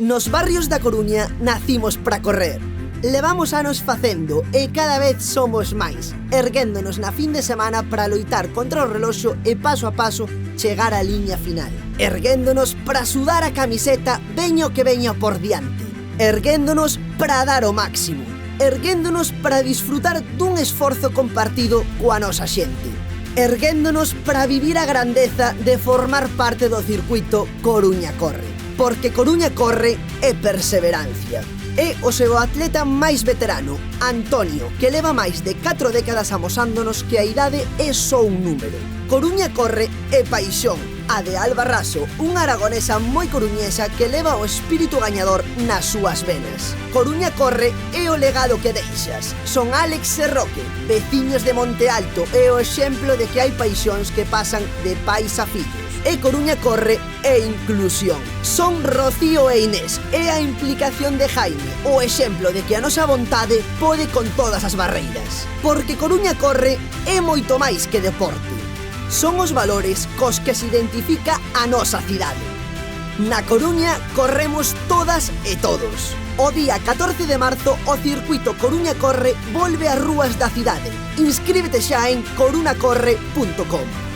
Nos barrios da Coruña nacimos para correr. Levamos anos facendo e cada vez somos máis, erguéndonos na fin de semana para loitar contra o reloxo e paso a paso chegar á liña final. Erguéndonos para sudar a camiseta veño que veña por diante. Erguéndonos para dar o máximo. Erguéndonos para disfrutar dun esforzo compartido coa nosa xente. Erguéndonos para vivir a grandeza de formar parte do circuito Coruña Corre. Porque Coruña Corre é perseverancia. É o seu atleta máis veterano, Antonio, que leva máis de 4 décadas amosándonos que a idade é só un número. Coruña Corre é paixón, a de Alba Raso, unha aragonesa moi coruñesa que leva o espírito gañador nas súas venas. Coruña Corre é o legado que deixas. Son Álex e Roque, veciños de Monte Alto, e o exemplo de que hai paixóns que pasan de pais a fillos. E Coruña Corre é inclusión. Son Rocío e Inés, é a implicación de Jaime, o exemplo de que a nosa vontade pode con todas as barreiras. Porque Coruña Corre é moito máis que deporte. Son os valores cos que se identifica a nosa cidade. Na Coruña corremos todas e todos. O día 14 de marzo o circuito Coruña Corre volve ás rúas da cidade. Inscríbete xa en corunacorre.com.